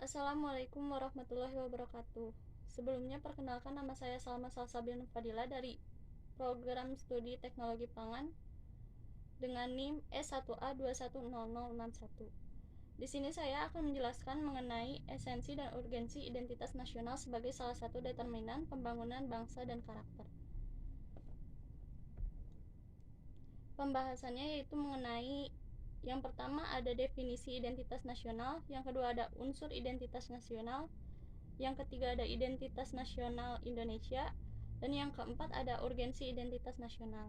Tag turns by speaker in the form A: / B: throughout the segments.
A: Assalamualaikum warahmatullahi wabarakatuh. Sebelumnya perkenalkan, nama saya Salma Salsabian Fadila dari program studi teknologi pangan dengan NIM S1A210061. Di sini saya akan menjelaskan mengenai esensi dan urgensi identitas nasional sebagai salah satu determinan pembangunan bangsa dan karakter. Pembahasannya yaitu mengenai yang pertama ada definisi identitas nasional, yang kedua ada unsur identitas nasional, yang ketiga ada identitas nasional Indonesia, dan yang keempat ada urgensi identitas nasional.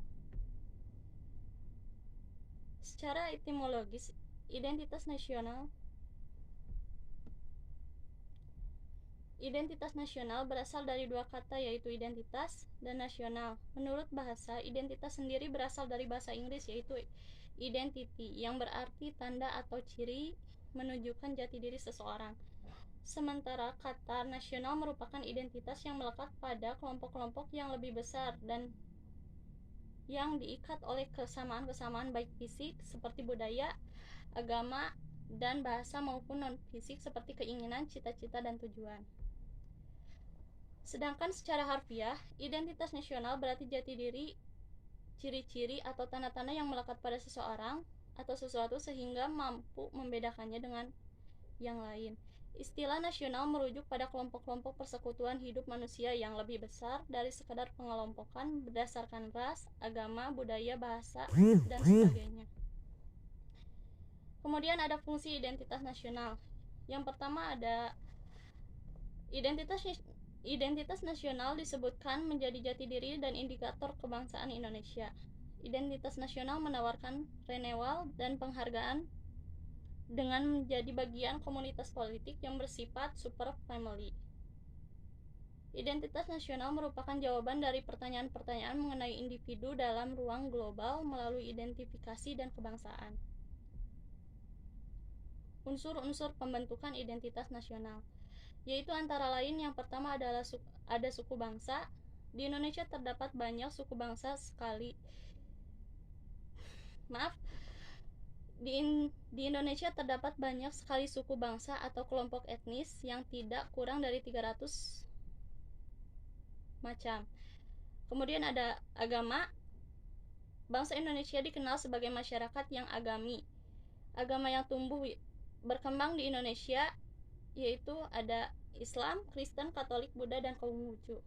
A: Secara etimologis, identitas nasional berasal dari dua kata, yaitu identitas dan nasional. Menurut bahasa, identitas sendiri berasal dari bahasa Inggris, yaitu identity, yang berarti tanda atau ciri menunjukkan jati diri seseorang. Sementara kata nasional merupakan identitas yang melekat pada kelompok-kelompok yang lebih besar dan yang diikat oleh kesamaan-kesamaan baik fisik seperti budaya, agama, dan bahasa maupun non-fisik seperti keinginan, cita-cita, dan tujuan. Sedangkan secara harfiah, identitas nasional berarti jati diri, ciri-ciri atau tanda-tanda yang melekat pada seseorang atau sesuatu sehingga mampu membedakannya dengan yang lain. Istilah nasional merujuk pada kelompok-kelompok persekutuan hidup manusia yang lebih besar dari sekadar pengelompokan berdasarkan ras, agama, budaya, bahasa, dan sebagainya. Kemudian ada fungsi identitas nasional. Yang pertama ada identitas nasional disebutkan menjadi jati diri dan indikator kebangsaan Indonesia. Identitas nasional menawarkan renewal dan penghargaan dengan menjadi bagian komunitas politik yang bersifat super family. Identitas nasional merupakan jawaban dari pertanyaan-pertanyaan mengenai individu dalam ruang global melalui identifikasi dan kebangsaan. Unsur-unsur pembentukan identitas nasional, yaitu antara lain yang pertama adalah ada suku bangsa. Di Indonesia terdapat banyak suku bangsa sekali. Di Indonesia terdapat banyak sekali suku bangsa atau kelompok etnis yang tidak kurang dari 300 macam. Kemudian ada agama. Bangsa Indonesia dikenal sebagai masyarakat yang agami. Agama yang berkembang di Indonesia yaitu ada Islam, Kristen, Katolik, Buddha, dan Konghucu.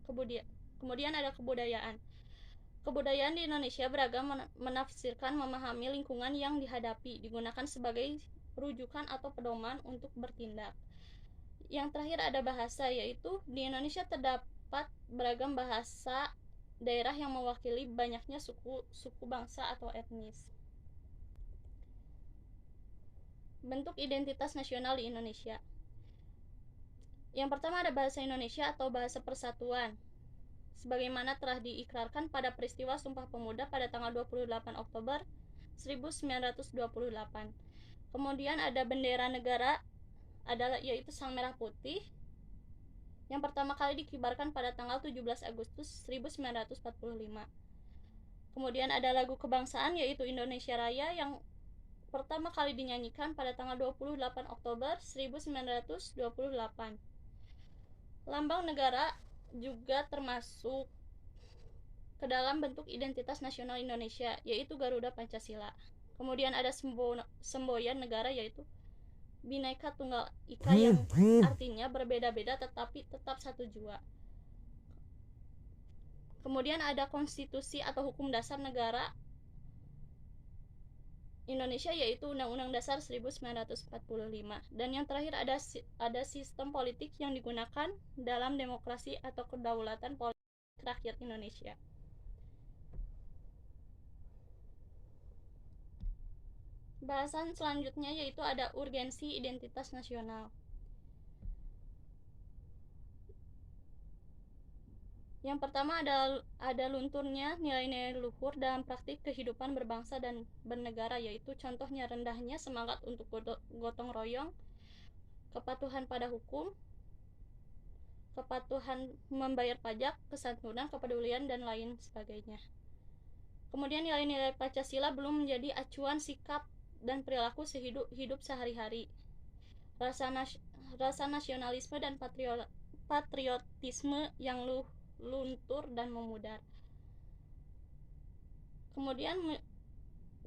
A: Kemudian ada kebudayaan. Kebudayaan di Indonesia beragam menafsirkan memahami lingkungan yang dihadapi, digunakan sebagai rujukan atau pedoman untuk bertindak. Yang terakhir ada bahasa, yaitu di Indonesia terdapat beragam bahasa daerah yang mewakili banyaknya suku bangsa atau etnis. Bentuk identitas nasional di Indonesia. Yang pertama ada bahasa Indonesia atau bahasa persatuan, sebagaimana telah diikrarkan pada peristiwa Sumpah Pemuda pada tanggal 28 Oktober 1928. Kemudian ada bendera negara yaitu sang merah putih, yang pertama kali dikibarkan pada tanggal 17 Agustus 1945. Kemudian ada lagu kebangsaan yaitu Indonesia Raya yang pertama kali dinyanyikan pada tanggal 28 Oktober 1928. Lambang negara juga termasuk ke dalam bentuk identitas nasional Indonesia, yaitu Garuda Pancasila. Kemudian ada semboyan negara yaitu Bhinneka Tunggal Ika yang artinya berbeda-beda tetapi tetap satu jua. Kemudian ada konstitusi atau hukum dasar negara Indonesia yaitu Undang-Undang Dasar 1945. Dan yang terakhir ada sistem politik yang digunakan dalam demokrasi atau kedaulatan politik rakyat Indonesia. Bahasan selanjutnya yaitu ada urgensi identitas nasional. Yang pertama ada lunturnya nilai-nilai luhur dalam praktik kehidupan berbangsa dan bernegara, yaitu contohnya rendahnya semangat untuk gotong royong, kepatuhan pada hukum, kepatuhan membayar pajak, kesantunan, kepedulian, dan lain sebagainya. Kemudian nilai-nilai Pancasila belum menjadi acuan sikap dan perilaku hidup sehari-hari. rasa nasionalisme dan patriotisme yang luntur dan memudar. Kemudian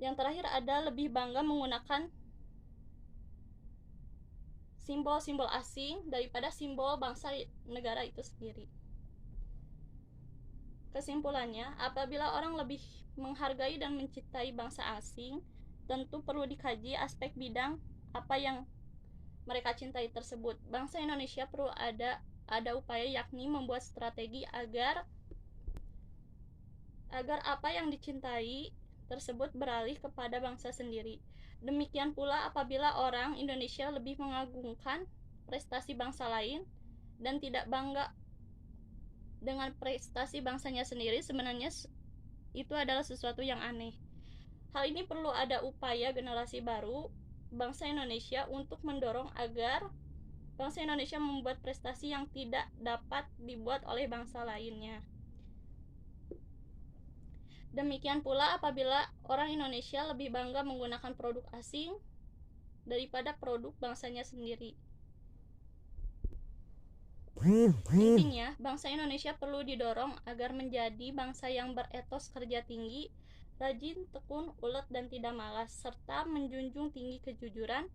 A: yang terakhir ada lebih bangga menggunakan simbol-simbol asing daripada simbol bangsa negara itu sendiri. Kesimpulannya, apabila orang lebih menghargai dan mencintai bangsa asing, tentu perlu dikaji aspek bidang apa yang mereka cintai tersebut. Bangsa Indonesia perlu ada upaya, yakni membuat strategi agar apa yang dicintai tersebut beralih kepada bangsa sendiri. Demikian pula apabila orang Indonesia lebih mengagungkan prestasi bangsa lain dan tidak bangga dengan prestasi bangsanya sendiri, sebenarnya itu adalah sesuatu yang aneh. Hal ini perlu ada upaya generasi baru bangsa Indonesia untuk mendorong agar bangsa Indonesia membuat prestasi yang tidak dapat dibuat oleh bangsa lainnya. Demikian pula apabila orang Indonesia lebih bangga menggunakan produk asing daripada produk bangsanya sendiri. Intinya, bangsa Indonesia perlu didorong agar menjadi bangsa yang beretos kerja tinggi, rajin, tekun, ulet, dan tidak malas, serta menjunjung tinggi kejujuran.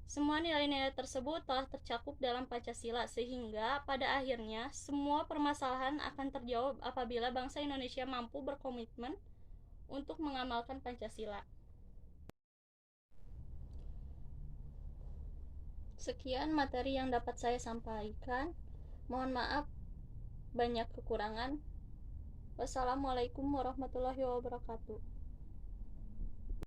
A: Semua nilai-nilai tersebut telah tercakup dalam Pancasila, sehingga pada akhirnya semua permasalahan akan terjawab apabila bangsa Indonesia mampu berkomitmen untuk mengamalkan Pancasila. Sekian materi yang dapat saya sampaikan. Mohon maaf banyak kekurangan. Wassalamualaikum warahmatullahi wabarakatuh.